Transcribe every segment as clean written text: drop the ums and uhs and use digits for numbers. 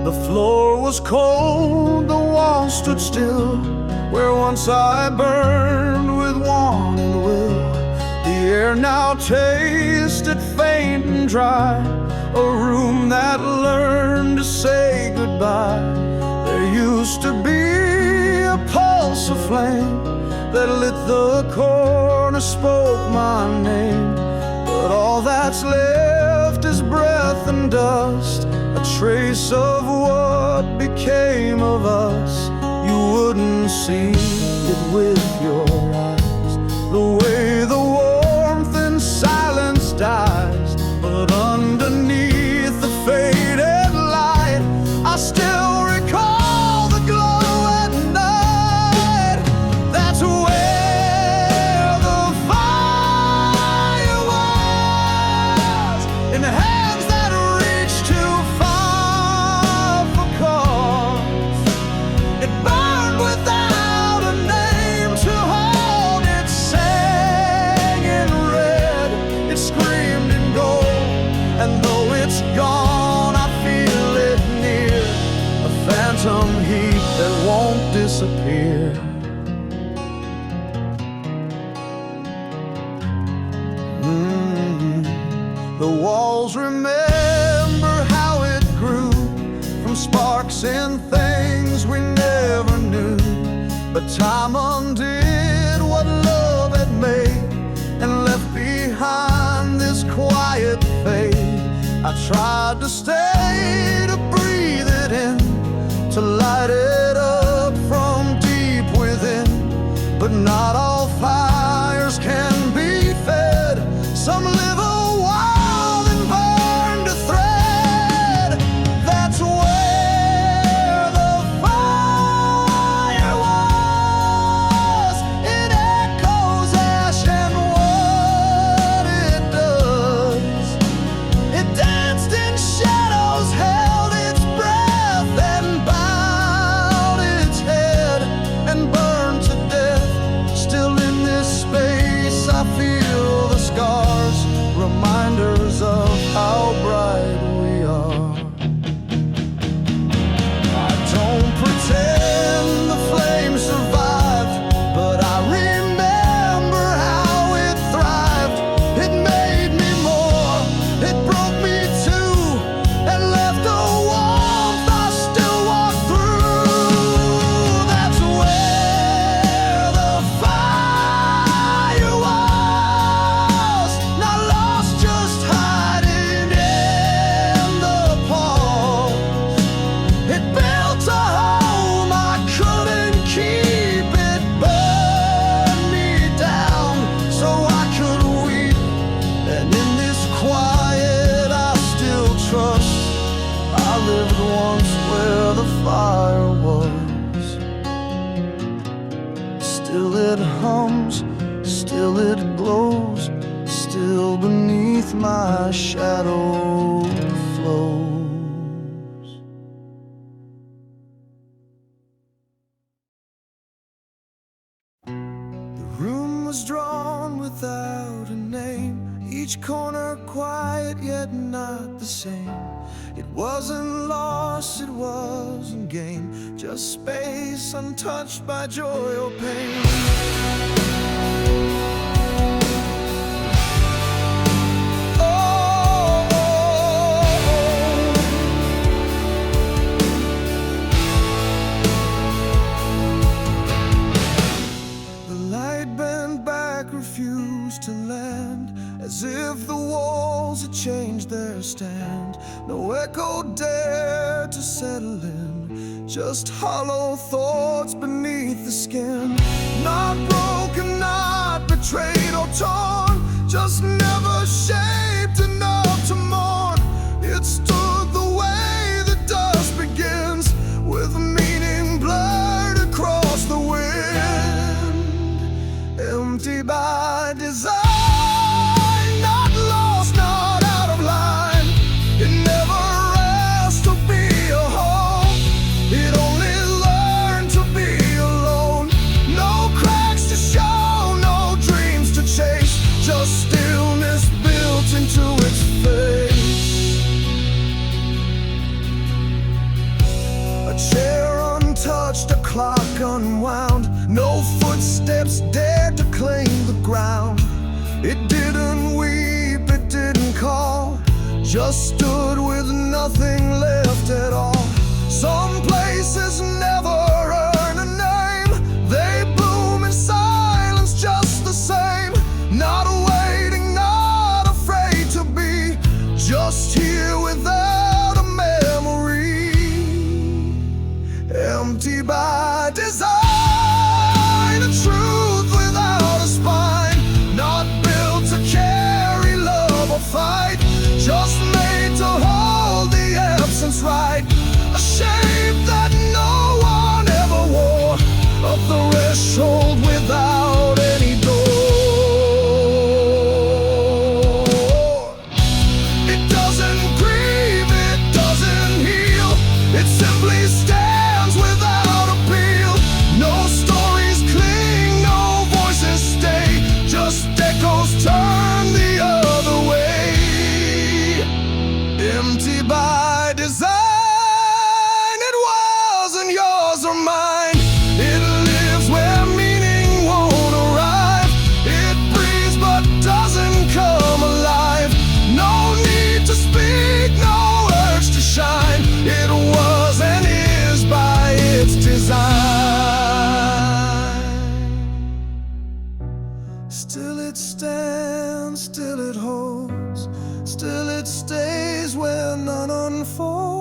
The floor was cold, the walls stood still, where once I burned with want and will. The air now tasted faint and dry, a room that learned to say goodbye. There used to be a pulse of flame that lit the corner, spoke my name. But all that's left is breath and dust, a trace of what became of us. You wouldn't see it with your eyes, the way the warmth in silence dies. But underneath the faded light, I still recall the glow at night. That's where the fire was, in hands that reach too far for cause. It burned without a name to hold. It sang in red, it screamed in gold, and though it's gone, I feel it near, a phantom heat that won't disappear. The walls remember how it grew, from sparks and things we never knew. But time undid what love had made, and left behind this quiet fade. I tried to stay, to breathe it in, to light it up from deep within. But not all fires can be fed. Some live a while and burn to thread. That's where the fire was. It echoes ash and what it does. It danced in shadows, held its breath, and bowed its head, and burned to death. Still in this space I feel the scars, reminders of how bright we are. I don't pretend the flame survived, but I remember how it thrived. It made me more, it broke me too, and left a warmth I still walk through. That's where the fire was, not lost, just hiding in the pause. It built a home I couldn't keep, it burned me down so I could weep. And in this quiet I still trust, I lived once where the fire was. Still it hums, still it glows, still beneath my shadow flows. The room was drawn without a name, each corner quiet yet not the same. It wasn't loss, it wasn't gain, just space untouched by joy or pain. The light bent back, refused to land, as if the walls had changed their stand. No echo dared to settle in, just hollow thoughts beneath the skin. Not broken, not betrayed or torn, just never shaped enough to mourn. It stood the way the dust begins, with meaning blurred across the wind. Empty by design, not lost, not out of line. It never asked to be a home, it only learned to be alone. No cracks to show, no dreams to chase, just stillness built into chair untouched, a clock unwound. No footsteps dared to claim the ground. It didn't weep, it didn't call, just stood with nothing left at all. Some places never earn a name. They bloom in silence just the same. Not waiting, not afraid to be, just here without a memory. Empty by design, a truth without a spine. Not built to carry love or fight, just made to hold the absence right. A shape that no one ever wore, a threshold without any door. It doesn't grieve, it doesn't heal, it simply stands without appeal. No stories cling, no voices stay, just echoes turn the other way. Empty by design, it wasn't yours or mine. It lives where meaning won't arrive. It breathes but doesn't come alive. No need to speak, no urge to shine. It was and is by its design. Still it stands, still it holds, still it stays where none unfolds.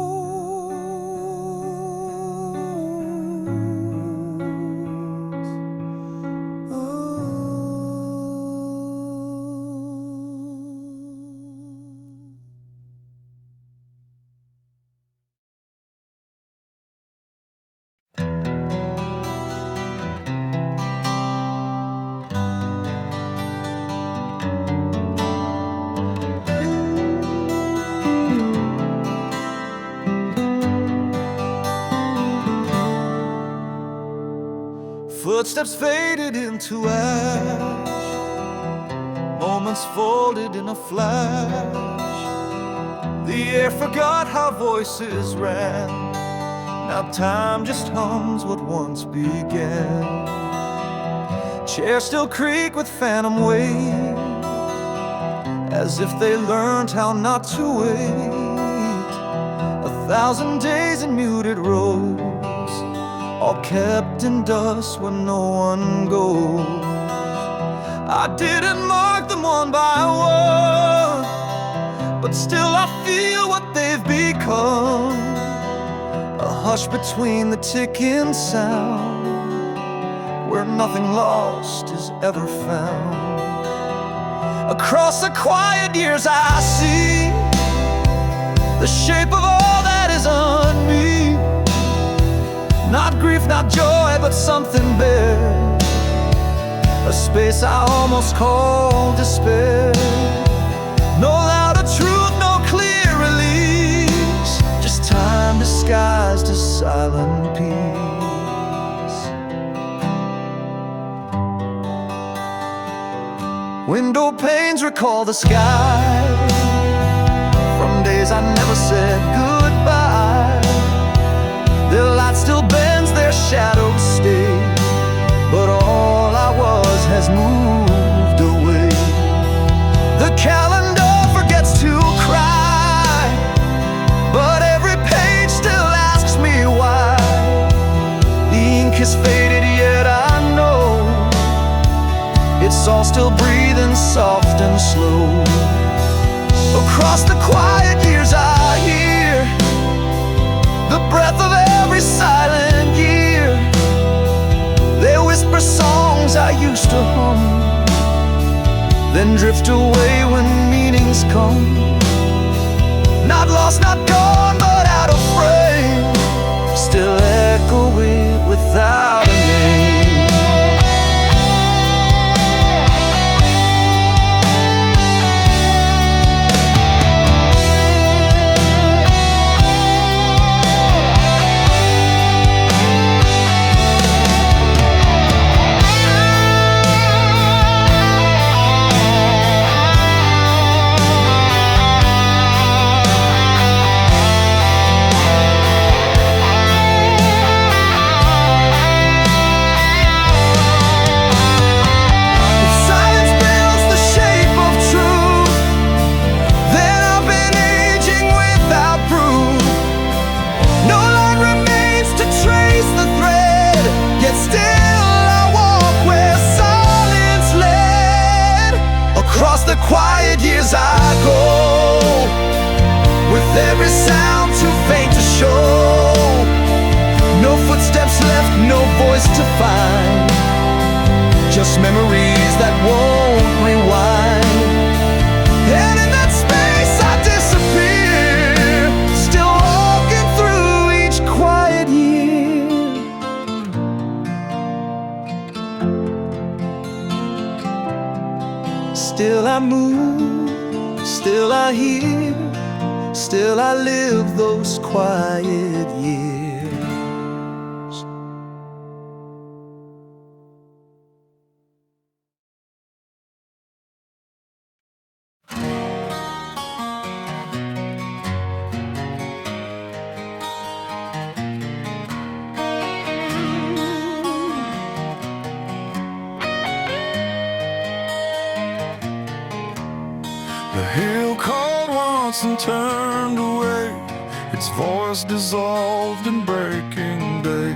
Footsteps faded into ash, moments folded in a flash. The air forgot how voices ran. Now time just hums what once began. Chairs still creak with phantom weight, as if they learned how not to wait. 1,000 days in muted rows, all kept in dust where no one goes. I didn't mark them one by one, but still I feel what they've become. A hush between the ticking sound, where nothing lost is ever found. Across the quiet years I see the shape of all that is on me. Not grief, not joy, but something bare, a space I almost call despair. No louder truth, no clear release, just time disguised as silent peace. Window panes recall the sky from days I never said goodbye. Their light still bends, their shadows stay, but all I was has moved away. The calendar forgets to cry, but every page still asks me why. The ink is faded, yet I know it's all still breathing soft and slow. Across the quiet years I hear the breath of every silent year. They whisper songs I used to hum, then drift away when meanings come. Not lost, not gone, but out of frame, still echoing without a name. every sound too faint to show. No footsteps left, no voice to find, just memories that won't rewind. And in that space I disappear, still walking through each quiet year. Still I move, still I hear, still I live those quiet years. The hill called once and turned away, its voice dissolved in breaking day.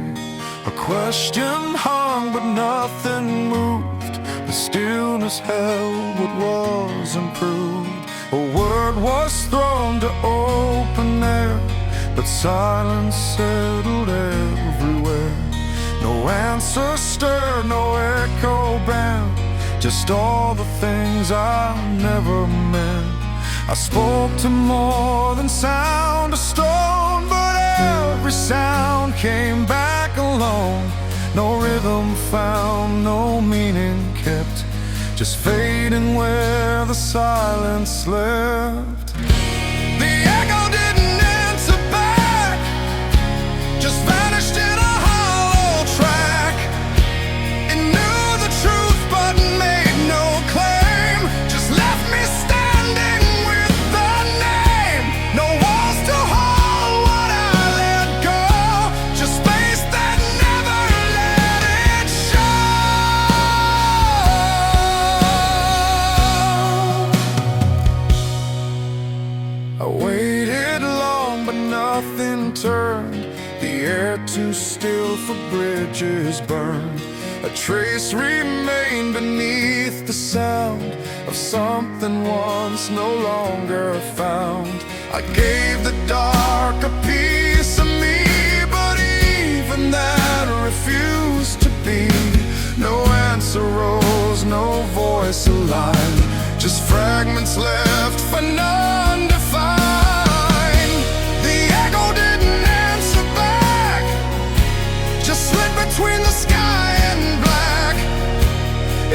A question hung but nothing moved, the stillness held what was improved. A word was thrown to open air, but silence settled everywhere. No answer stirred, no echo band, just all the things I never meant. I spoke to more than sound, a stone, but every sound came back alone. No rhythm found, no meaning kept, just fading where the silence left. The echo didn't answer back, just vanished in a hollow track. It knew the truth but made no claim, just left me standing with the name. No walls to hold what I let go, just space that never let it show. I waited long but nothing turned, the air too still for bridges burned. A trace remained beneath the sound of something once no longer found. I gave the dark a piece of me, but even that refused to be. No answer rose, no voice alive, just fragments left for none to find. The echo didn't answer back, just slid between the sky and black.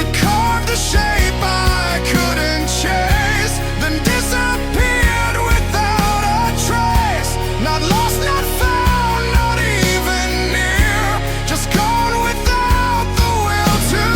It carved a shape I couldn't chase, then disappeared without a trace. Not lost, not found, not even near, just gone without the will to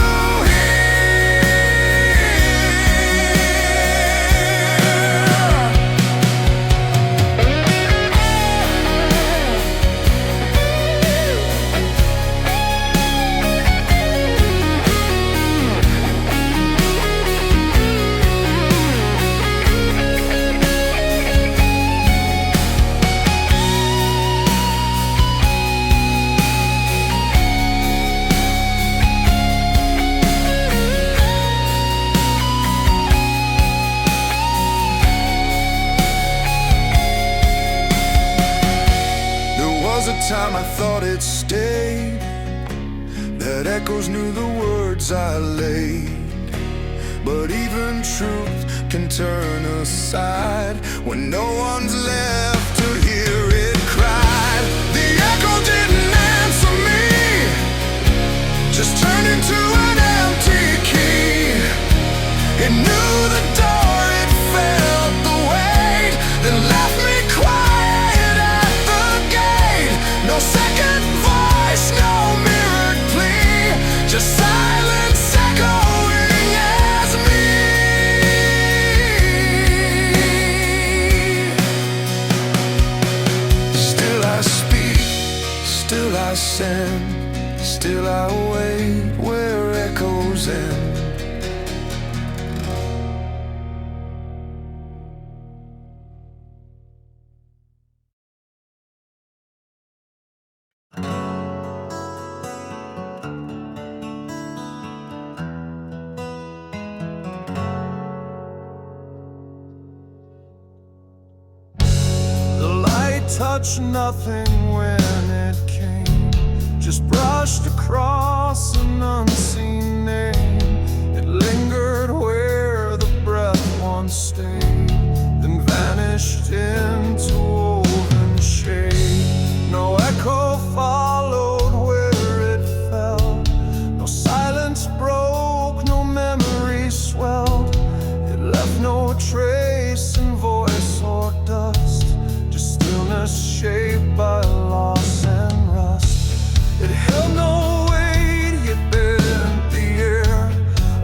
time I thought it stayed, that echoes knew the words I laid. But even truth can turn aside when no one's left to hear it cried. The echo didn't answer me, just turned into an empty key. It knew the door, it felt the weight, then left me quiet at the gate. No second voice, no mirrored plea, just silence echoing as me. Still I speak, still I send, still I wait where echoes end. touched nothing when it came, just brushed across an unseen name. It lingered where the breath once stayed, then vanished into woven shade. No echo followed where it fell, no silence broke, no memory swelled. It left no trace in voice or dust, just stillness shaped by loss and rust. It held no weight, yet bent the air,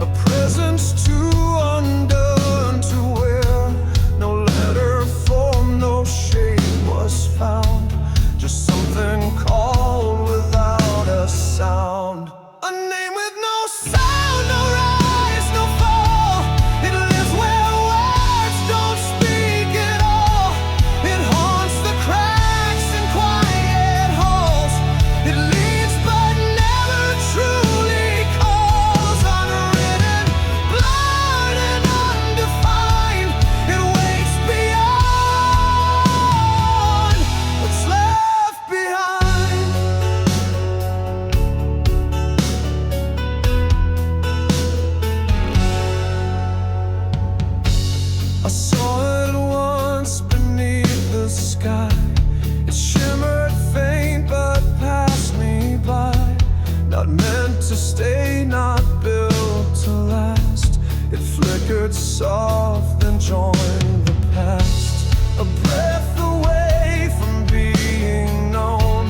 a presence too undone to wear. No letter formed, no shape was found, just something called without a sound. A name with no sound, no rise, no fall. It lives where words don't speak at all. It haunts the cracks and quiet halls. It leads but never truly calls. Unwritten, blurred and undefined, it waits beyond what's left behind. I saw it once beneath the sky. It shimmered faint but passed me by. Not meant to stay, not built to last. It flickered soft, then joined the past. A breath away from being known,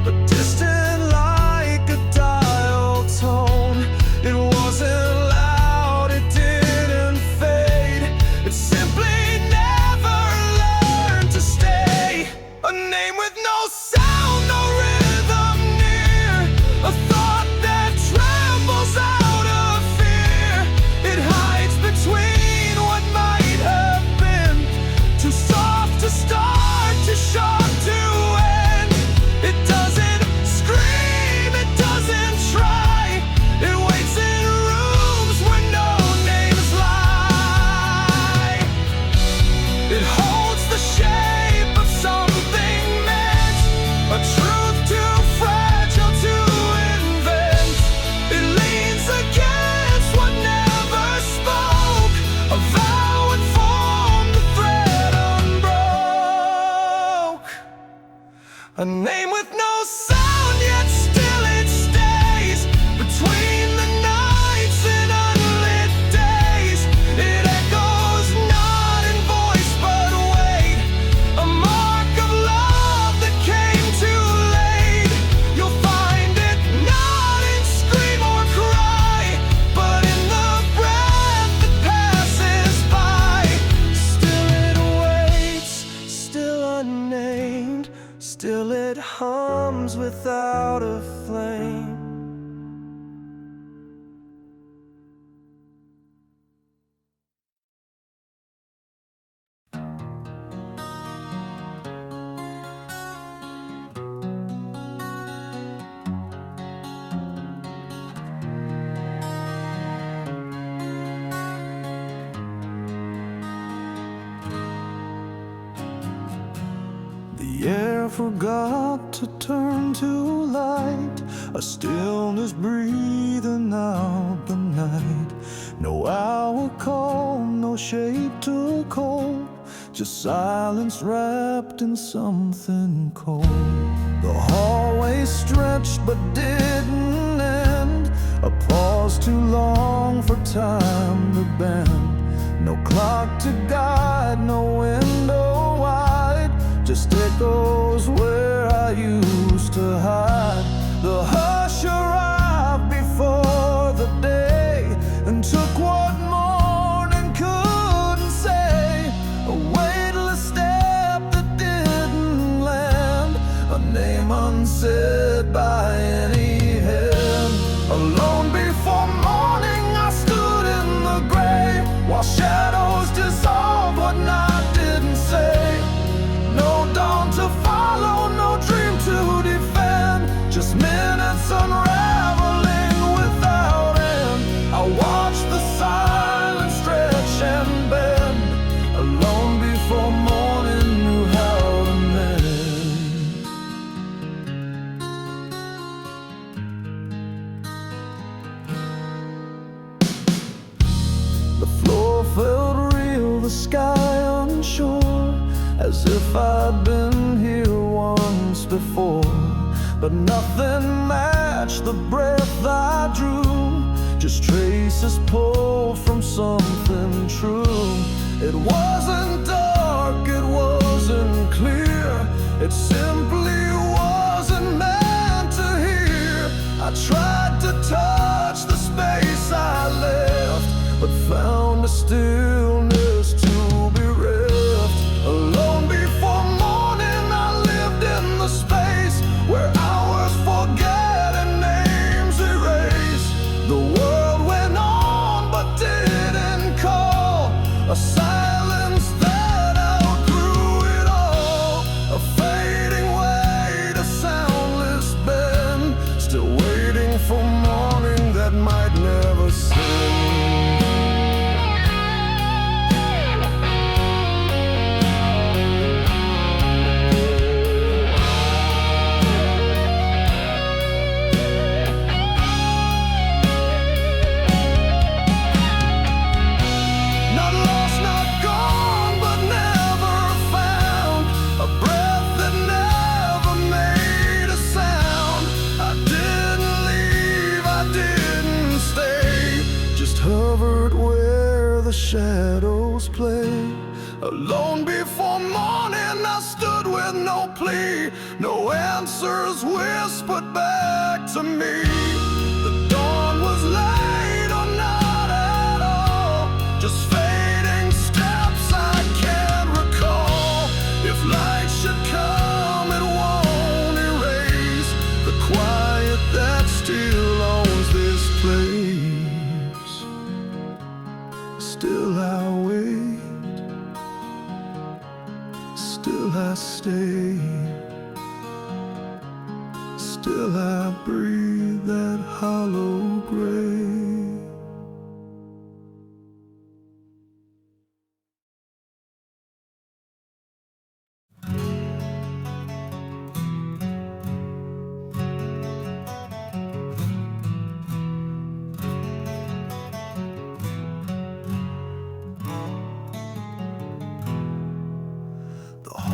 but distant like a dial tone. It wasn't loud, it didn't fade. It simply never learned to stay. A name with no sound, no rhythm near. A thought that trembles out of fear. It hides between what might have been. Too soft to start, too sharp to end. It doesn't scream, it doesn't try. It waits in rooms where no names lie. It holds the shape of something meant, a truth too fragile to invent. It leans against what never spoke, a vow and form the thread unbroke. A name with no sound, yet still it stays between the nights and unlit days. It echoes not in voice but weight, a mark of love that came too late. You'll find it not in scream or cry, but in the breath that passes by. Still it waits, still unnamed, still it hums without a flame. The air forgot to turn to light, a stillness breathing out the night. No hour call, no shape took hold, just silence wrapped in something cold. The hallway stretched but didn't end, a pause too long for time to bend. No clock to guide, no window wide, just echoes where I used to hide. The hush arrived before the day and took what morning couldn't say. A weightless step that didn't land, a name unsaid by any hand. Alone before morning I stood in the gray, while shadows dissolved what night didn't say. No dawn to follow, no dream to defend, just minutes unraveling without end. I watch the silence stretch and bend, alone before morning knew how to mend. as if I'd been here once before. But nothing matched the breath I drew, just traces pulled from something true. It wasn't dark, it wasn't clear, it simply wasn't meant to hear. I tried to touch the space I left, but found a stillness to be reft. Alone before morning, I lived in the space where hours forget and names erase. The world went on but didn't call, a silence that outgrew it all. A fading weight, a soundless bend, still waiting for morning that might never send. Hovered where the shadows play. Alone before morning, I stood with no plea, no answers whispered back to me. The dawn was late or not at all, just fading steps I can't recall. If light should come, it won't erase the quiet that still owns this place. Still I wait, still I stay, still I breathe that hollow grave.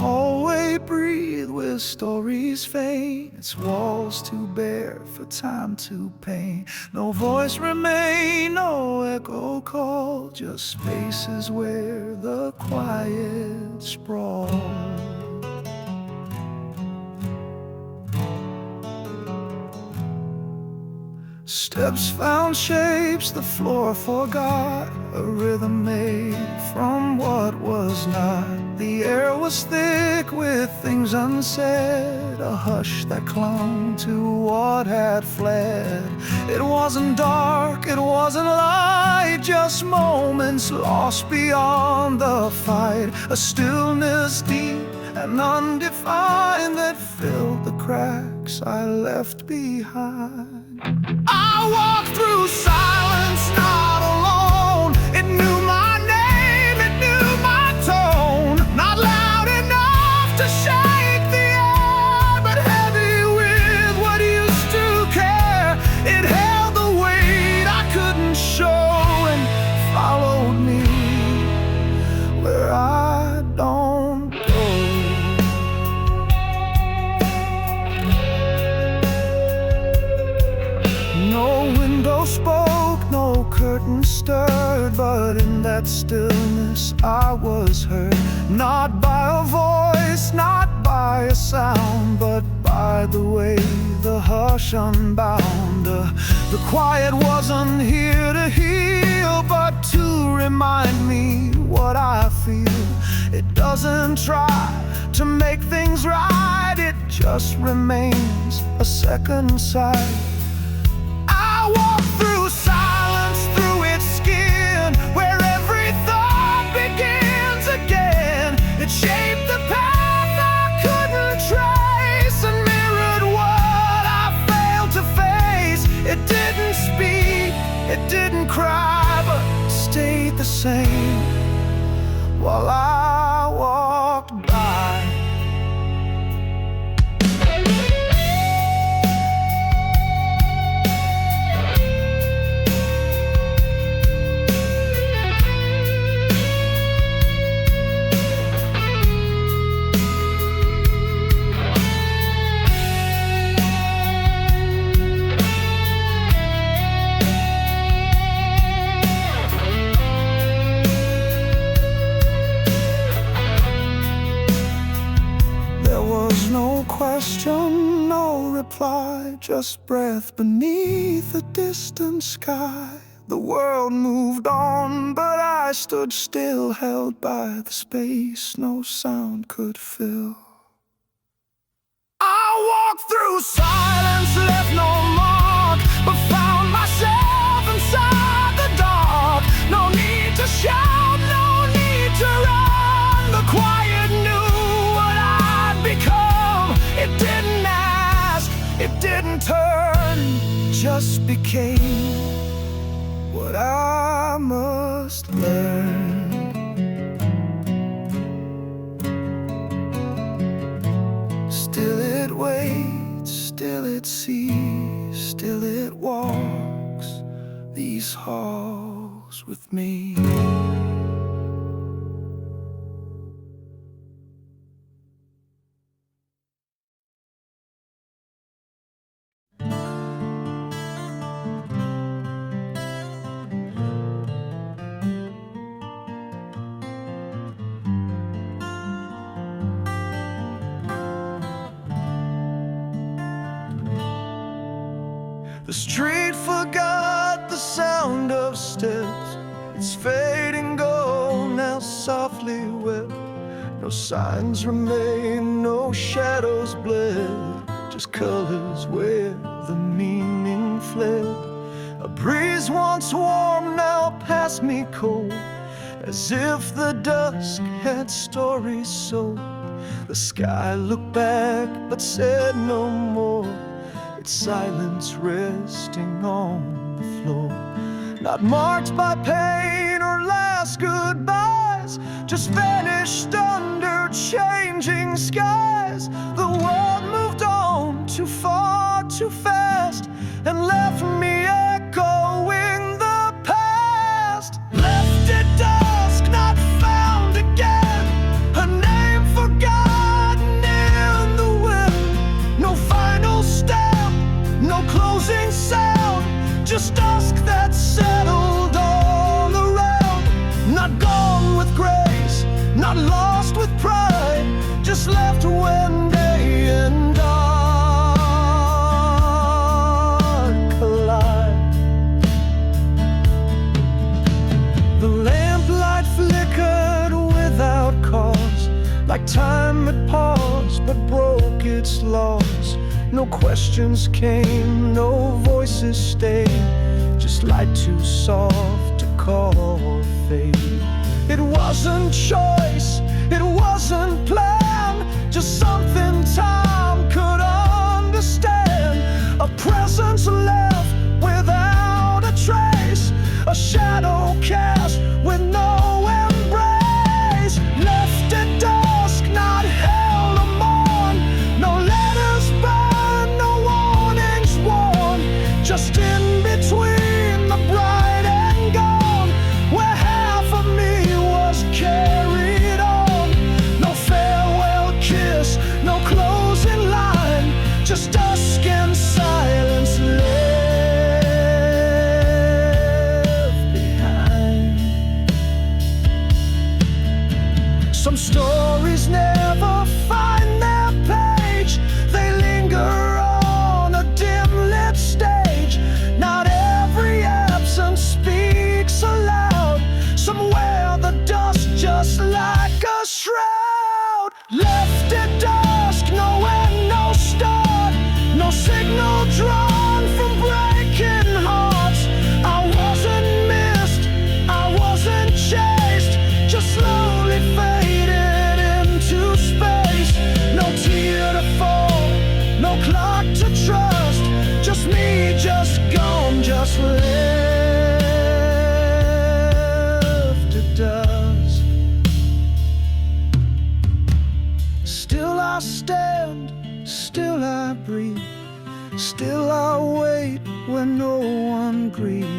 Hallway breathe with stories faint, its walls too bare for time to paint. No voice remain, no echo call, just spaces where the quiet sprawl. Steps found shapes the floor forgot, a rhythm made from what was not. The air was thick with things unsaid, a hush that clung to what had fled. It wasn't dark, it wasn't light, just moments lost beyond the fight. A stillness deep and undefined that filled the cracks I left behind. I walked through silence, not alone. It knew my name, it knew my tone. Not loud enough to shake the air, but heavy with what used to care. It held the weight I couldn't show and followed me where I don't go. No window spoke, no curtain stirred, but in that stillness I was heard. Not by a voice, not by a sound, but by the way the hush unbound. The quiet wasn't here to heal, but to remind me what I feel. It doesn't try to make things right, it just remains a second sight. I walk through silence, through its skin, where every thought begins again. It shaped the path I couldn't trace and mirrored what I failed to face. It didn't speak, it didn't cry, but stayed the same while I walked by. question, no reply, just breath beneath a distant sky. The world moved on, but I stood still, held by the space no sound could fill. I walked through silence, left no mark, but found myself inside the dark. No need to shout, no need to run. The quiet knew what I'd become. It didn't ask, it didn't turn, just became what I must learn. Still it waits, still it sees, still it walks these halls with me. The street forgot the sound of steps. It's fading gold, now softly wept. No signs remain, no shadows bled, just colors where the meaning fled. A breeze once warm, now past me cold, as if the dusk had stories sold. The sky looked back but said no more, its silence resting on the floor. Not marked by pain or last goodbyes, just vanished under changing skies. The world moved on too far, too fast, and left me echoing the past. Left at dusk, not found again, her name forgotten in the wind. No final step, no closing sound, just dusk that settled all around. Not gone with grace, not lost with pride, just left when day and dark collide. The lamplight flickered without cause, like time had paused but broke its laws. No questions came, no voices stayed, just light too soft to call or fade. It wasn't choice, it wasn't plan, just something time could understand. A presence left without a trace, a shadow cast with no embrace. Left at dusk, not held to mourn, no letters burned, no warnings worn, just in between the bright and gone, where half of me was carried on. No farewell kiss, no closing line, just dusk and silence left behind. Some stories never find their page, they linger on a dim-lit stage. Not every absence speaks aloud, somewhere the dust just like a shroud. Left at dusk, no end, no start, no signal drawn from breaking hearts. I wasn't missed, I wasn't chased, just slowly faded into space. No tear to fall, no clock to trust, just me, just gone, just left at dusk. Still I stand, still I breathe, still I wait when no one grieves.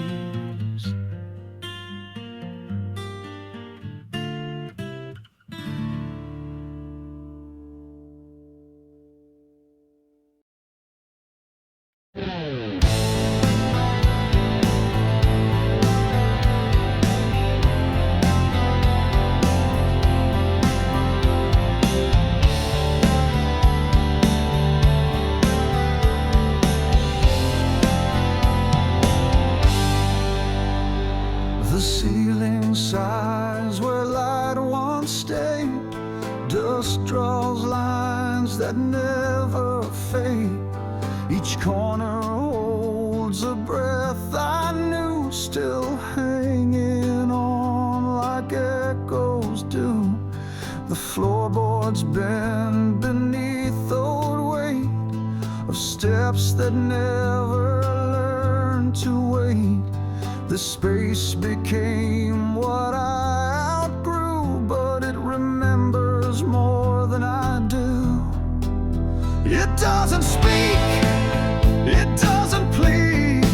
Each corner holds a breath I knew, still hanging on like echoes do. The floorboards bend beneath the weight of steps that never learned to wait. The space became what I outgrew, but it remembers more than I do. It doesn't speak, it doesn't plead,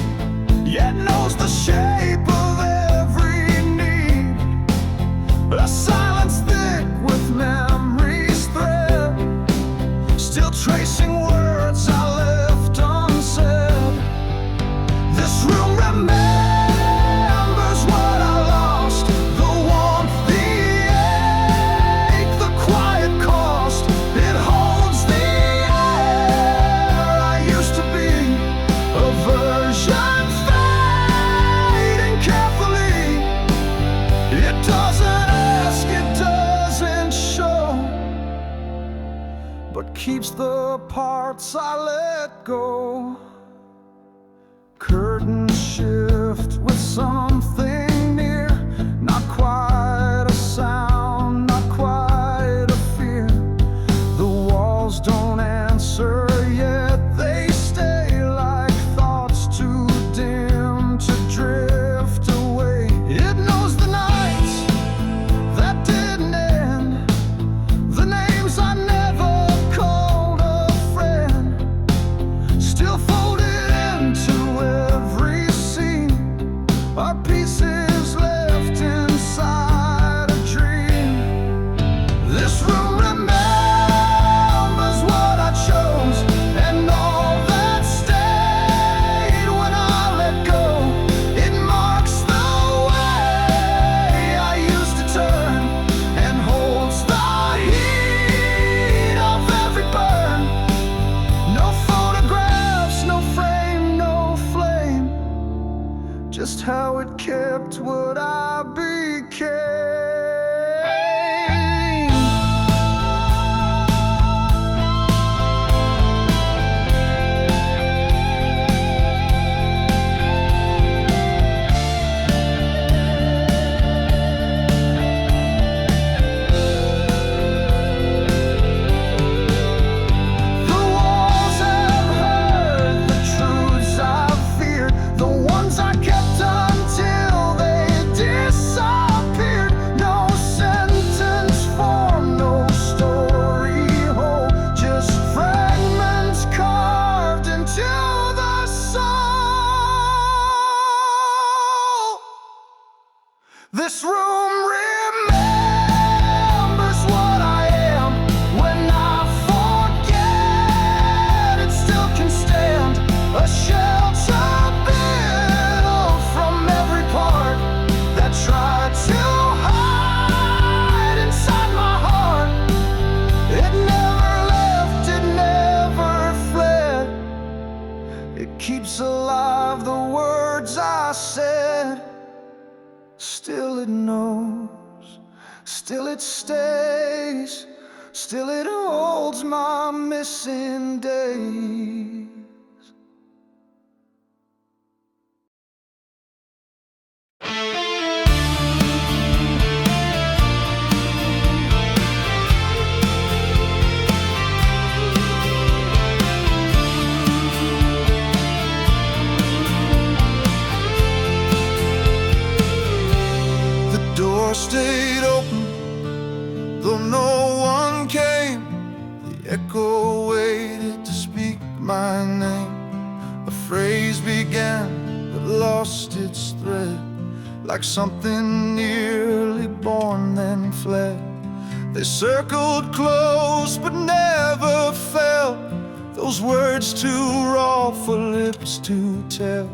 yet knows the shape of every need. A silence thick with memory's thread, still tracing words I left unsaid. This room remembers what I lost, the warmth, the ache, the quiet cost. It holds the air I used to be, a version fading carefully. It doesn't ask, it doesn't show, but keeps the parts I let go. Curtains shift with something near, not quite a sound, not quite a fear. The walls don't answer, yet they stay like thoughts too dim to drift away. It knows the nights that didn't end, the names I never called a friend, still folded into every scene, our pieces left inside a dream. This room remembers what I chose, and all that stayed when I let go. It marks the way I used to turn, and holds the heat of every burn. No photographs, no frame, no flame, just how it kept what I became. The walls have heard the truths I've feared, the ones I kept until they disappeared. No sentence formed, no story whole, just fragments carved into the soul. This room remembers what I am. When I forget, it still can stand, a shelter built from every part that tried to hide inside my heart. It never left, it never fled. It keeps alive the words I said. Still it knows, still it stays, still it holds my missing days. The door stayed open, though no one came. The echo waited to speak my name. A phrase began, but lost its thread, like something nearly born then fled. They circled close, but never fell, those words too raw for lips to tell.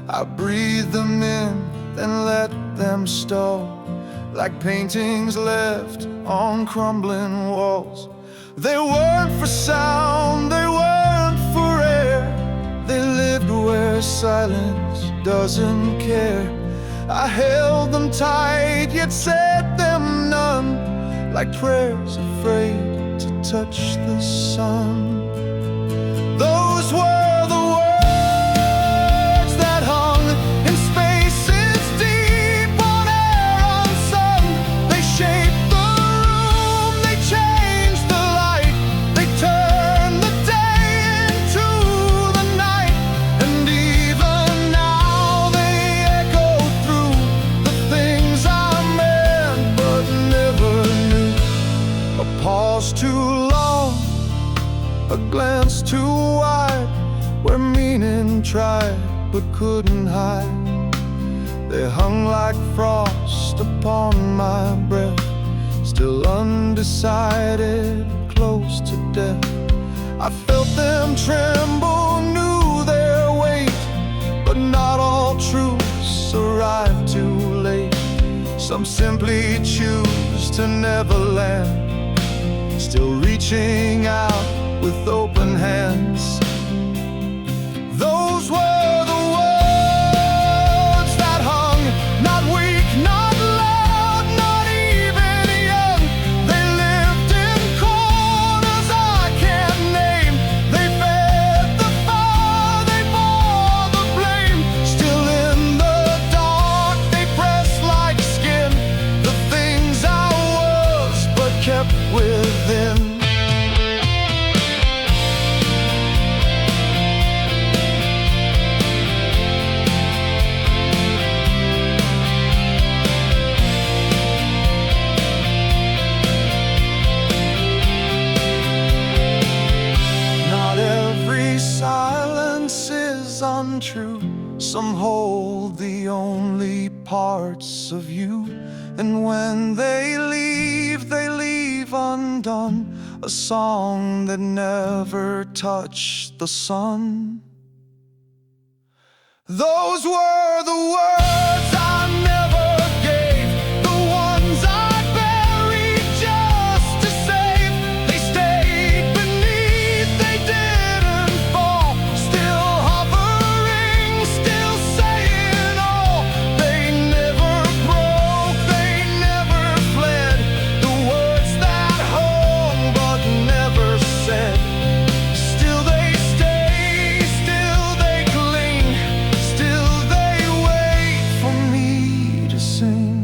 I breathed them in, then let them stall, like paintings left on crumbling walls. They weren't for sound, they weren't for air, they lived where silence doesn't care. I held them tight, yet said them none, like prayers afraid to touch the sun. Those words tried but couldn't hide. They hung like frost upon my breath, still undecided, close to death. I felt them tremble, knew their weight, but not all truths arrive too late. Some simply choose to never land, still reaching out with open hands. Those were the words that hung, not weak, not loud, not even young. They lived in corners I can't name. They fed the fire, they bore the blame. Still in the dark, they pressed like skin, the things I was but kept within. Silence is untrue. Some hold the only parts of you, and when they leave undone a song that never touched the sun. Those were the words I never gave, the ones I buried just to save. They stayed beneath, they didn't fall, still hovering, still saying all. They never broke, they never fled, the words that hung but never said. Still they stay, still they cling, still they wait for me to sing.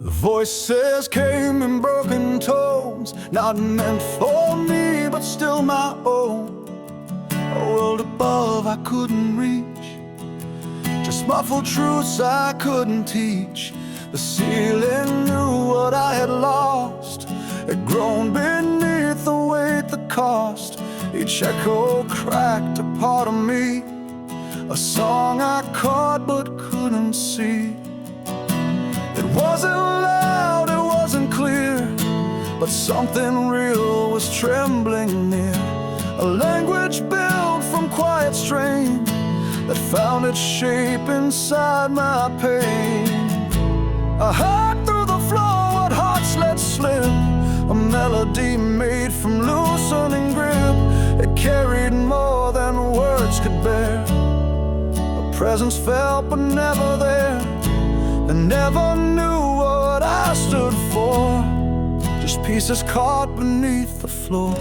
The voices came in broken tones, not meant for me, but still my own. A world above I couldn't reach, just muffled truths I couldn't teach. The ceiling knew what I had lost, had grown beneath the weight, the cost. Each echo cracked a part of me, a song I caught but couldn't see. It wasn't loud, it wasn't clear, but something real was trembling near. A language built from quiet strain that found its shape inside my pain. I heard through the floor what hearts let slip, a melody made from loosening grip. It carried more than words could bear, a presence felt but never there. I never knew what I stood for, just pieces caught beneath the floor.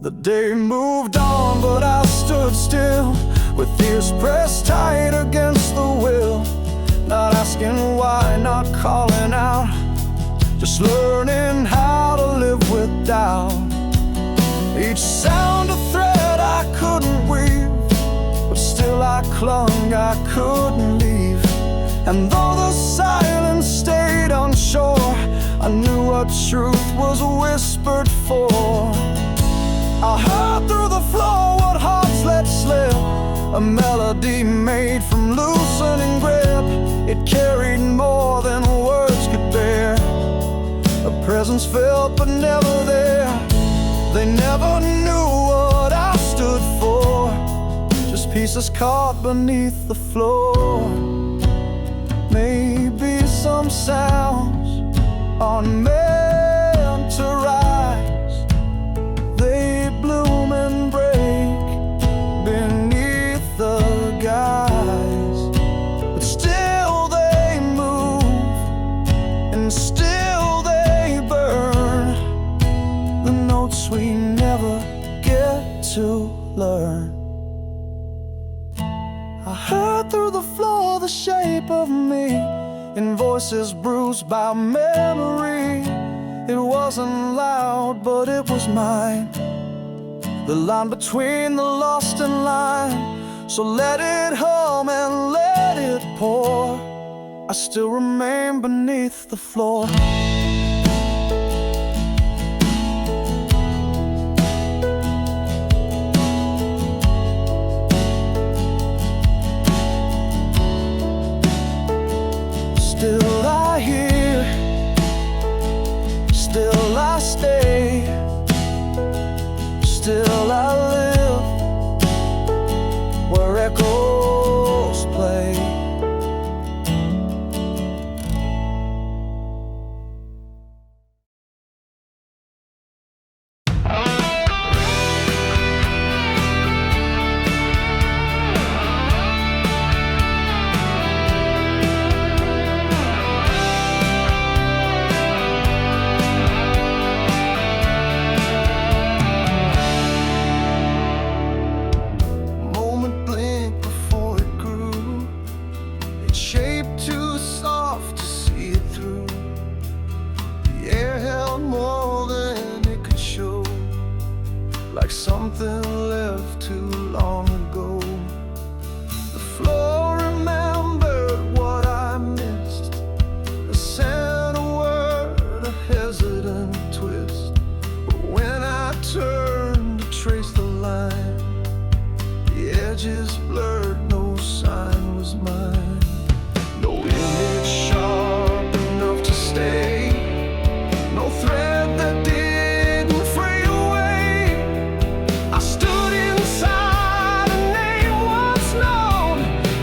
The day moved on, but I stood still, with ears pressed tight against the will. Not asking why, not calling out, just learning how to live with doubt. Each sound a thread I couldn't weave, but still I clung, I couldn't leave. And though the silence stayed unsure, I knew what truth was whispered for. I heard through the floor what hearts let slip, a melody made from loosening grip. It carried more than words could bear, a presence felt but never there. They never knew what I stood for, just pieces caught beneath the floor. Maybe some sounds aren't meant to ride, by memory. It wasn't loud, but it was mine. The line between the lost and line. So let it hum and let it pour. I still remain beneath the floor. Still I hear, still I stay, still I live where echoes play. Like something left too long ago. The floor remembered what I missed, a scent, a word, a hesitant twist. But when I turned to trace the line, the edges blurred, no sign was mine. No image sharp enough to stay, no thread that didn't fray away. I stood inside a name once known,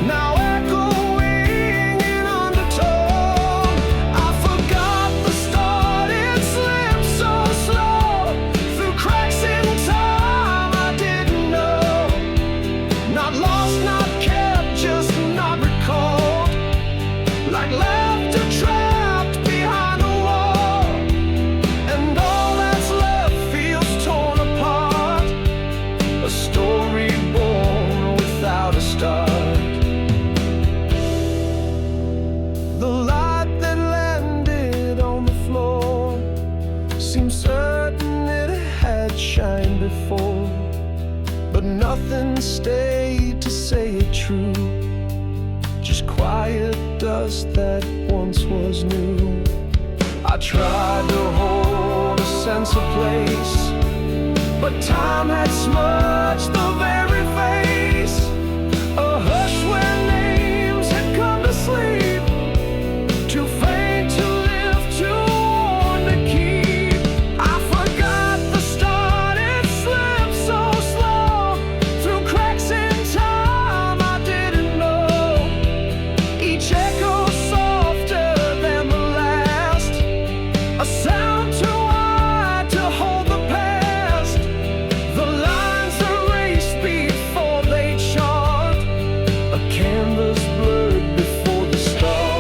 now echoing in undertone. I forgot the start, it slipped so slow through cracks in time I didn't know. Not lost, not kept, just not recalled, like laughter trapped behind a wall. And all that's left feels torn apart, a story born without a start. The light that landed on the floor seemed certain it had shined before, but nothing stayed to say it true, just quiet dust that once was new. I tried to hold a sense of place, but time had smudged the very face. A hush where names had come to sleep, too faint to live, too worn to keep. I forgot the start, it slipped so slow through cracks in time I didn't know. Each echo softer than the last, a sound too wide to hold the past. The lines erased before they chart, a canvas blurred before the start.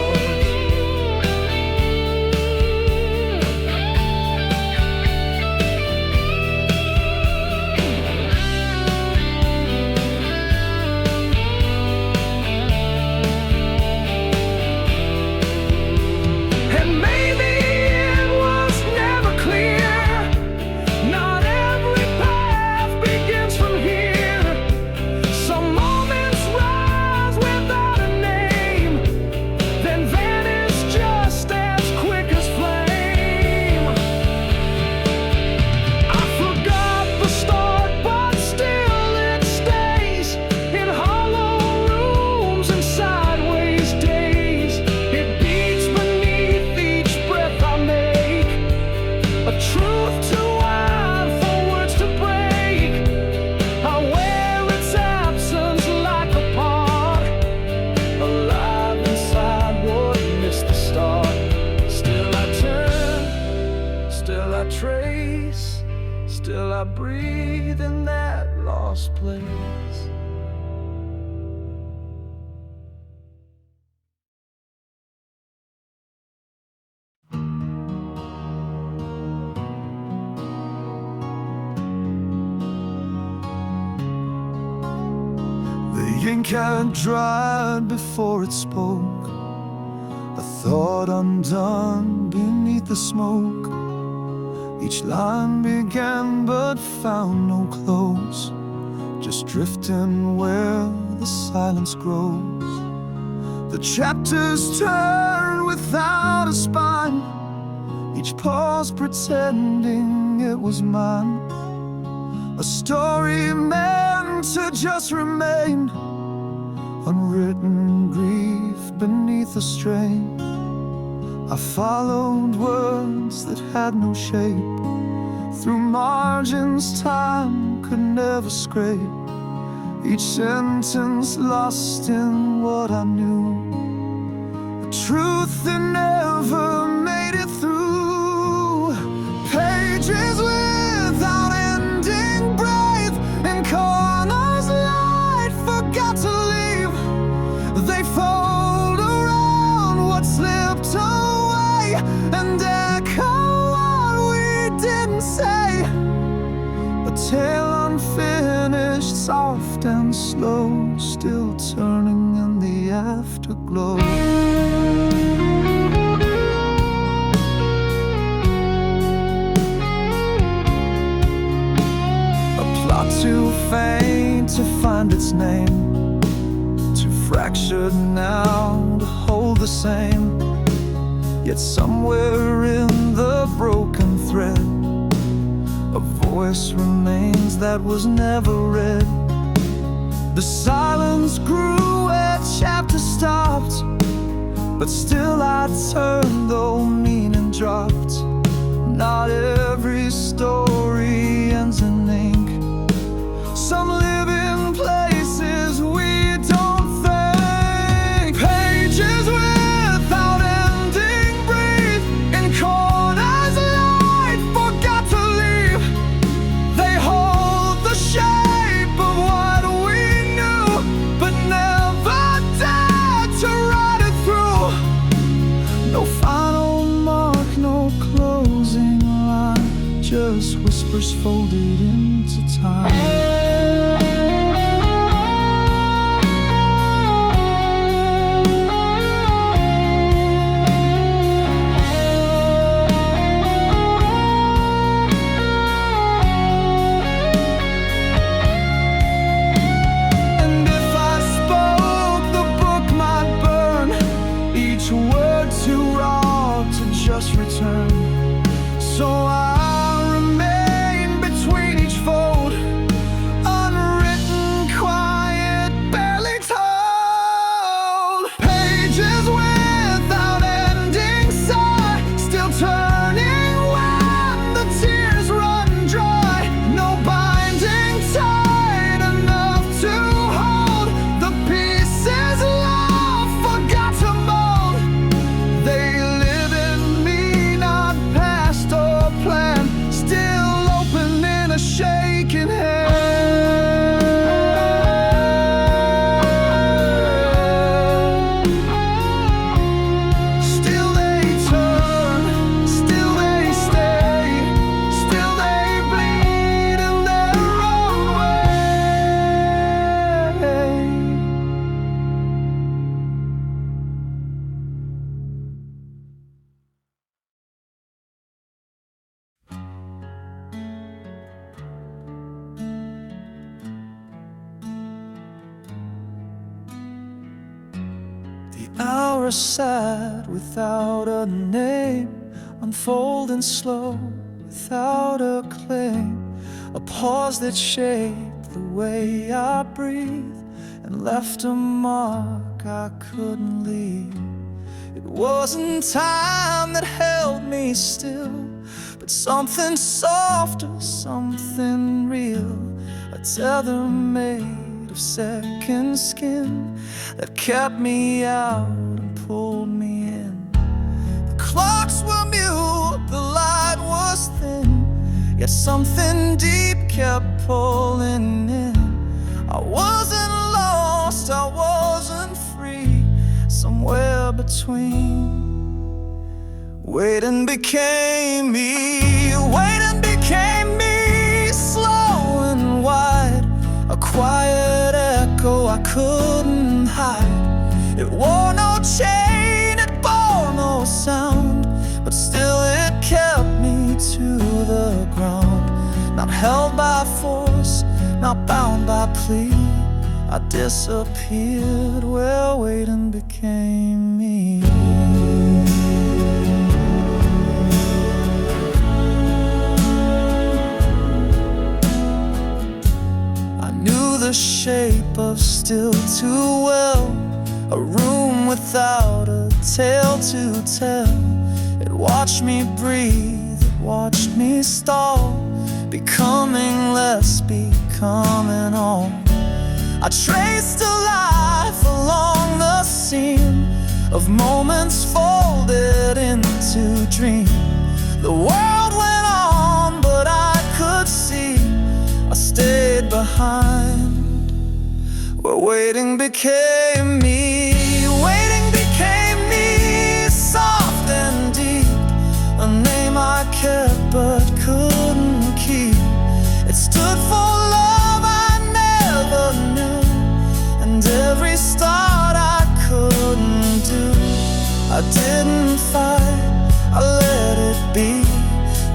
And maybe it was never clear, not every path begins from here. Some moments rise without a name, then vanish just as quick as flame. I forgot the start, but still it stays in hollow rooms and sideways days. It beats beneath each breath I make, a truth too wide for words to break. I wear its absence like a part, alive inside what missed the start. Still I turn, still I trace, still I breathe in that lost place. The ink had dried before it spoke, a thought undone beneath the smoke. Each line began but found no close, just drifting where the silence grows. The chapters turn without a spine, each pause pretending it was mine. A story meant to just remain, unwritten grief beneath the strain. I followed words that had no shape, through margins time could never scrape. Each sentence lost in what I knew, a truth that never made it through. Pages without ending breathe, in corners light forgot to leave. They fold around what slipped away and echo what we didn't say. A tale unfinished, soft and slow, still turning in the afterglow. A plot too faint to find its name, too fractured now to hold the same. Yet somewhere in the broken thread, a voice remains that was never read. The silence grew where chapter stopped, but still I turned though meaning dropped. Not every story ends in ink, some live in places we don't think. Pages without ending breathe, in corners light forgot to leave. They hold the shape of what we knew, but never dared to write it through. No final mark, no closing line, just whispers folded into time. Return. So I remain between each fold, unwritten, quiet, barely told. Pages without ending sigh, still turning when the tears run dry. No binding tight enough to hold the pieces love forgot to mold. They shaking head. Still they turn, still they stay, still they bleed in their own way. Hours sad without a name, unfolding slow without a claim. A pause that shaped the way I breathe and left a mark I couldn't leave. It wasn't time that held me still, but something softer, something real. A tether made of second skin that kept me out and pulled me in. The clocks were mute, the light was thin, yet something deep kept pulling in. I wasn't lost, I wasn't free, somewhere between. Waiting became me, waiting became me, slow and wide, a quiet echo I couldn't hide. It wore no chain, it bore no not held by force, not bound by plea. I disappeared where waiting became me. I knew the shape of still too well, a room without a tale to tell. It watched me breathe, it watched me stall, becoming less, becoming all. I traced a life along the seam of moments folded into dream. The world went on, but I could see I stayed behind where waiting became me. Waiting became me, soft and deep, a name I kept but couldn't keep. It stood for love I never knew, and every start I couldn't do. I didn't fight, I let it be,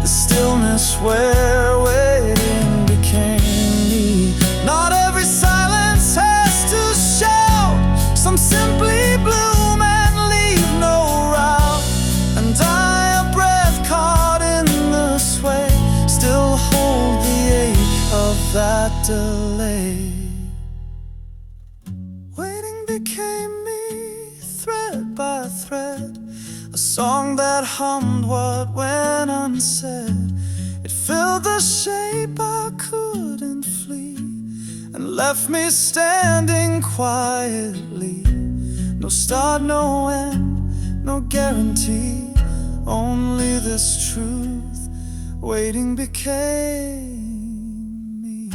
the stillness where waiting became me. Not every silence has to shout, some simply bloom and leave no route. And I, a breath caught in the sway, still hold the ache of that delay. Waiting became me, thread by thread, a song that hummed what went unsaid. It filled the shape I couldn't flee, and left me standing quietly. No start, no end, no guarantee, only this truth, waiting became me.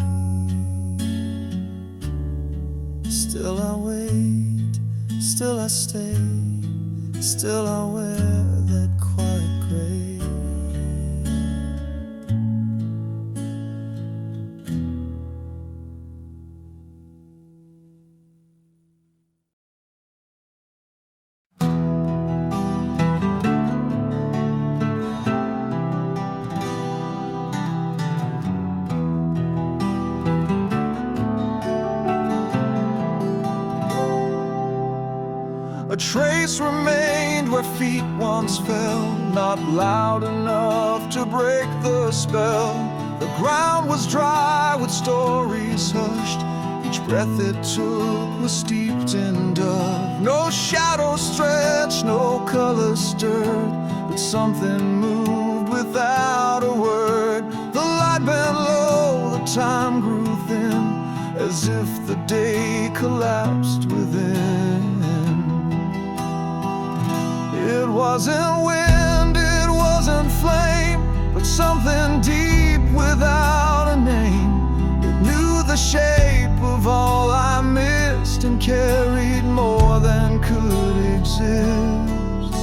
Still I wait, still I stay, still I wear that quiet gray. A trace remained where feet once fell, not loud enough to break the spell. The ground was dry with stories hushed, each breath it took was steeped in dove. No shadow stretched, no color stirred, but something moved without a word. The light bent low, the time grew thin, as if the day collapsed within. It wasn't wind, it wasn't flame, but something deep without a name. It knew the shape of all I missed and carried more than could exist.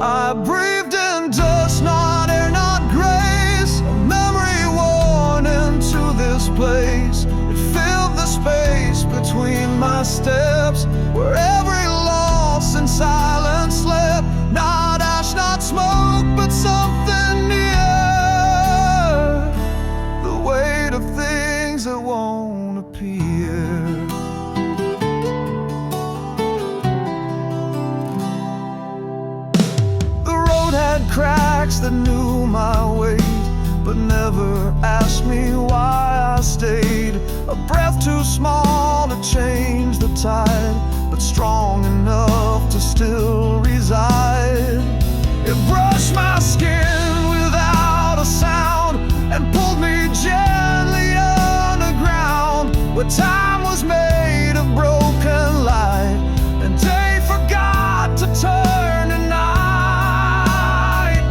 I breathed in dust, not air, not grace, a memory worn into this place. It filled the space between my steps, where every loss and silence slept. Not ash, not smoke, but something near, the weight of things that won't appear. The road had cracks that knew my weight, but never asked me why I stayed. A breath too small to change the tide, but strong enough to still reside. It brushed my skin without a sound and pulled me gently underground, where time was made of broken light and day forgot to turn to night.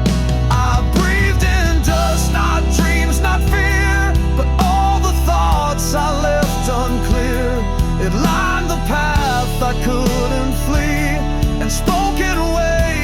I breathed in dust, not dreams, not fear, but all the thoughts I left unclear. It lined the path I couldn't flee, and spoken ways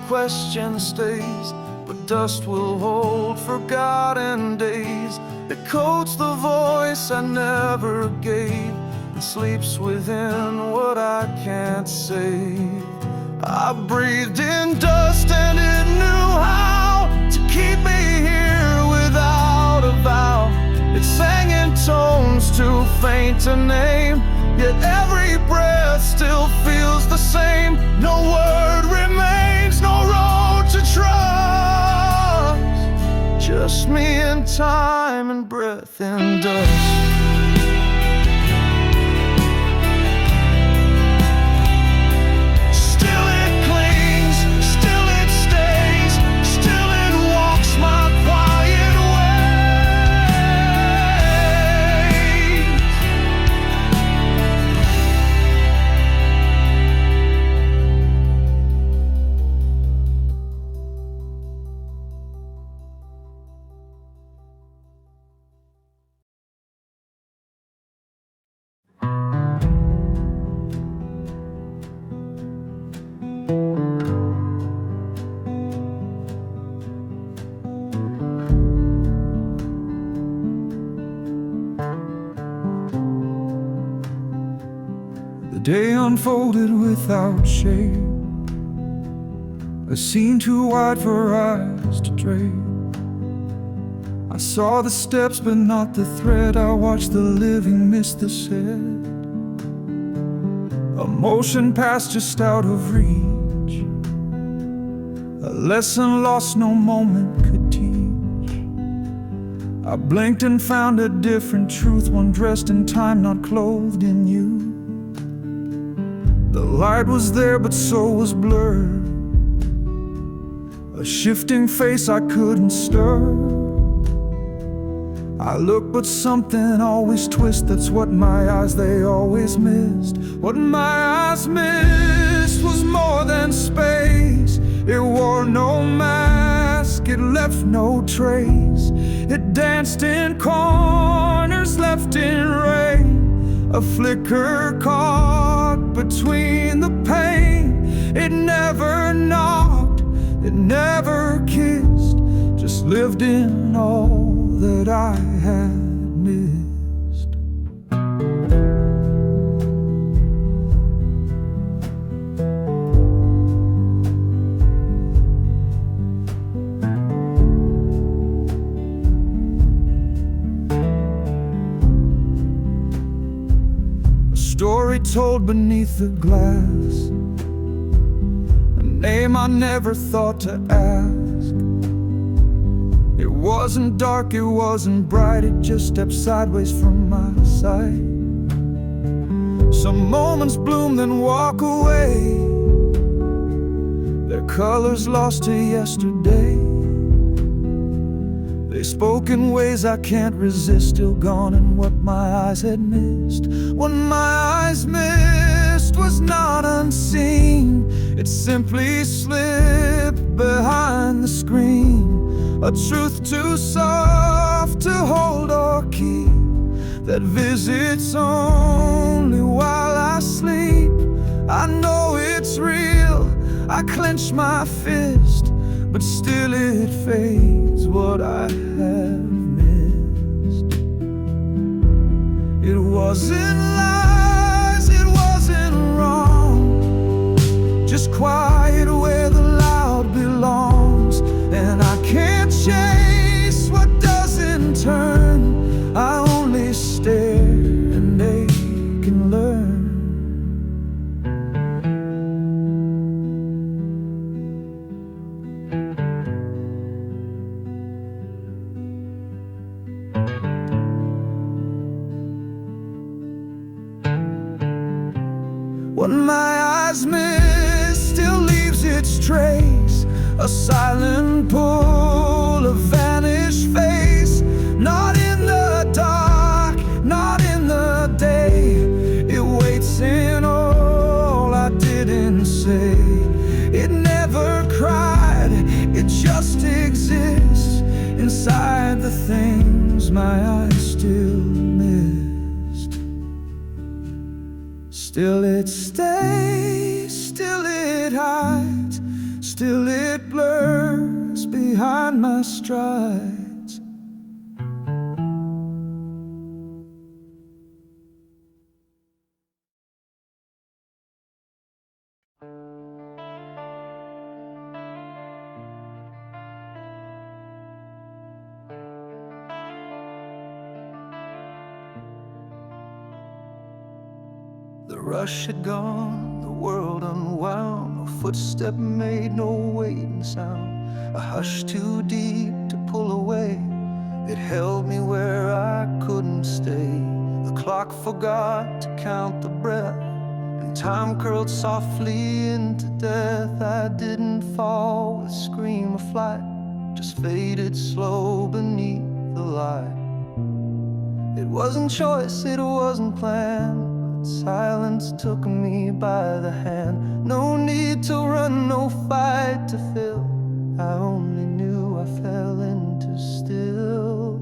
question stays, but dust will hold forgotten days. It coats the voice I never gave, and sleeps within what I can't save. I breathed in dust and it knew how to keep me here without a vow. It sang in tones too faint to name, yet every breath still feels the same. No word remains, no road to trust, just me and time and breath in dust. The day unfolded without shade, a scene too wide for eyes to trade. I saw the steps but not the thread. I watched the living miss the set. A motion passed just out of reach, a lesson lost no moment could teach. I blinked and found a different truth, one dressed in time, not clothed in youth. The light was there, but so was blurred, a shifting face I couldn't stir. I looked, but something always twists. That's what my eyes, they always missed. What my eyes missed was more than space. It wore no mask, it left no trace. It danced in corners, left in rain, a flicker caught between the pain. It never knocked, it never kissed, just lived in all that I had missed. A story told beneath the glass, a name I never thought to ask. It wasn't dark, it wasn't bright, it just stepped sideways from my sight. Some moments bloom then walk away, their colors lost to yesterday. They spoke in ways I can't resist, still gone in what my eyes had missed. What my eyes missed was not unseen, it simply slipped behind the screen. A truth too soft to hold or keep, that visits only while I sleep. I know it's real, I clench my fist, but still it fades what I have missed. It wasn't lies, it wasn't wrong, just quiet where the loud belongs. And I can't chase what doesn't turn, I only stare and ache and learn. What my eyes miss still leaves its trace, a silent pull, a vanished face. Not in the dark, not in the day, it waits in all I didn't say. It never cried, it just exists inside the things my eyes still missed. Still it stays, still it hides, still it blurs behind my strides. The rush had gone, the world unwound. No footstep made, no waiting sound. A hush too deep to pull away. It held me where I couldn't stay. The clock forgot to count the breath, and time curled softly into death. I didn't fall with scream or flight, just faded slow beneath the light. It wasn't choice, it wasn't planned. Silence took me by the hand. No need to run, no fight to fill. I only knew I fell into still.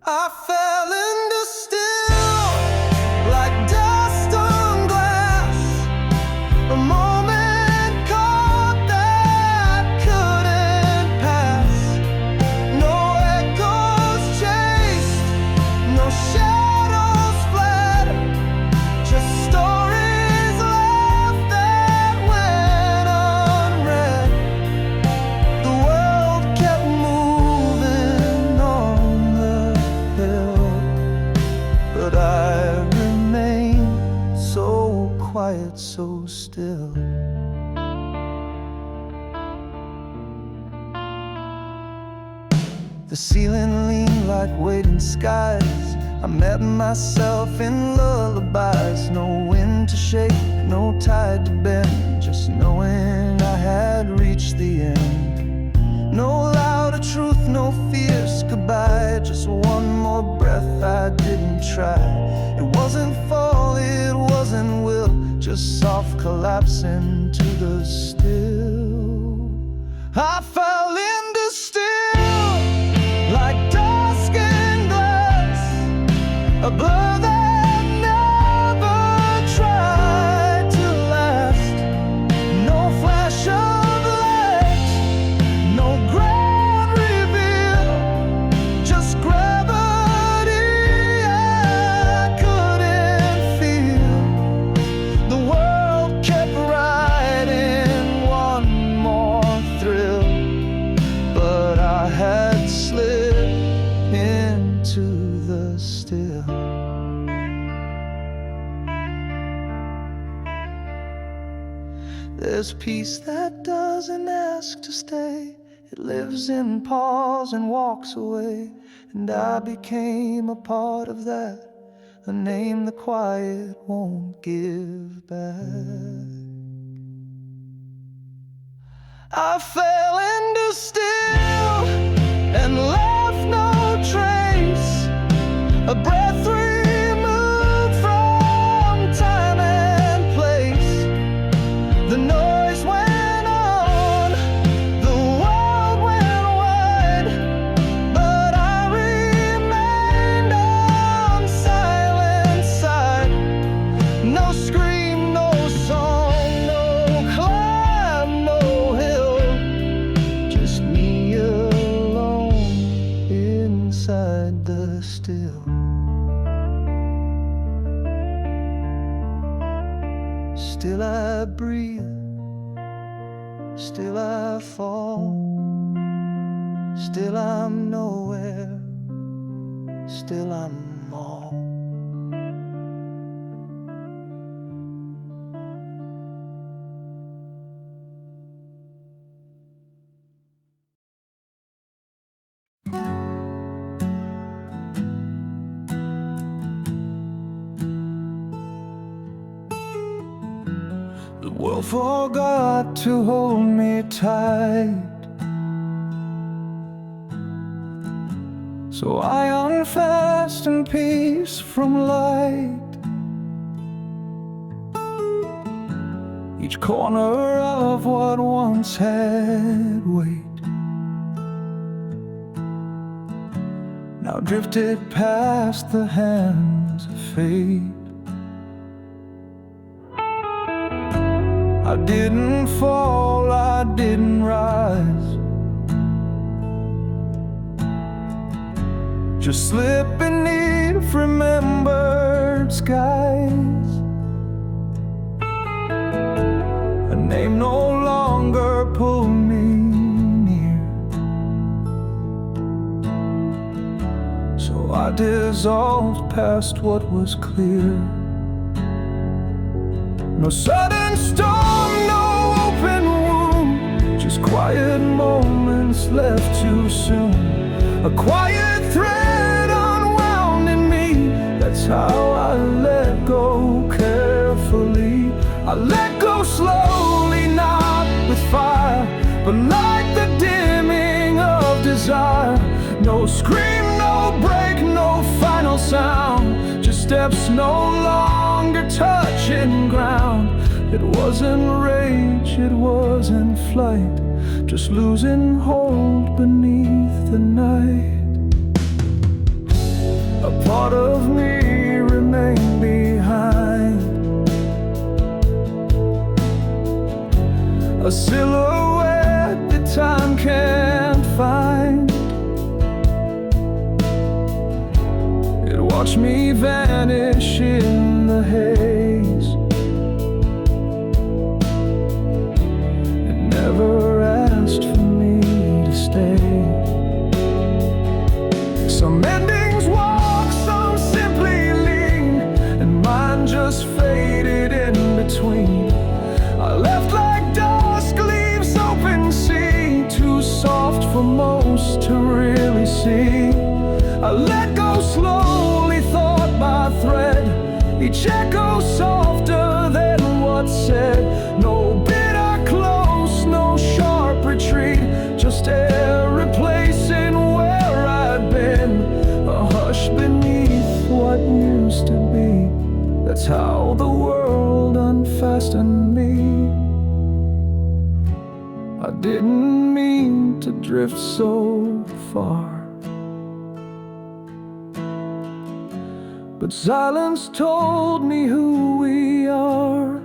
I fell into still, like dust on glass. A moment caught that couldn't pass. No echoes chased, no shadows fled, just stories left that went unread. The world kept moving on the hill, but I remained so quiet, so still. The ceiling leaned like waiting skies. I met myself in lullabies. No wind to shake, no tide to bend, just knowing I had reached the end. No louder truth, no fierce goodbye, just one more breath I didn't try. It wasn't fall, it wasn't will, just soft collapse into the still. I fell into still, like dusk and glass, a blur that never tried to last. No flash of light, no grand reveal, just gravity I couldn't feel. The world kept riding one more thrill, but I had slipped into the still. There's peace that doesn't ask to stay. It lives in pause and walks away, and I became a part of that, a name the quiet won't give back. I fell into still and left no trace, a breath removed from time and place. The noise went on, the world went wide, but I remained on silent side. No scream, no song, no climb, no hill, just me alone inside the still. Still I breathe, still I fall, still I'm nowhere, still I'm all. The world forgot to hold me tight, so I unfastened peace from light. Each corner of what once had weight now drifted past the hands of fate. I didn't fall, I didn't rise, just slip beneath remembered skies. A name no longer pulled me near, so I dissolved past what was clear. No sudden storm, no open wound, just quiet moments left too soon. A quiet thread unwound in me, that's how I let go carefully. I let go slowly, not with fire, but like the dimming of desire. No scream, no break, no final sound, just steps no longer touching ground. It wasn't rage, it wasn't flight, just losing hold beneath the night. A part of me remained behind, a silhouette that time can't find. It watched me vanish in the haze, it never asked for me to stay. Some endings walk, some simply lean, and mine just faded in between. I left like dusk leaves open sea, too soft for most to really see. I let go slowly, thought by thread, each echo softer than what's said. No bitter close, no sharp retreat, just air replacing where I'd been. A hush beneath what used to be, that's how the world unfastened me. I didn't mean to drift so far, but silence told me who we are.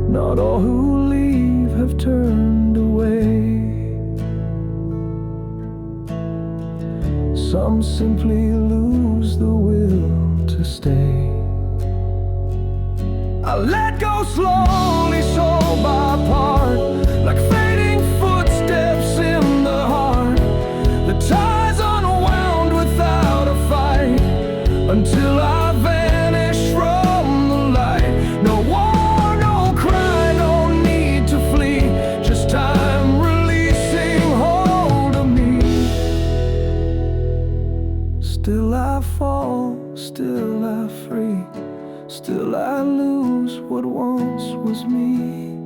Not all who leave have turned away, some simply lose the will to stay. I let go slowly, soul by part, like fading footsteps in the heart. The ties unwound without a fight, until I vanish from the light. No war, no cry, no need to flee, just time releasing hold of me. Still I fall, still I free, still I lose what once was me.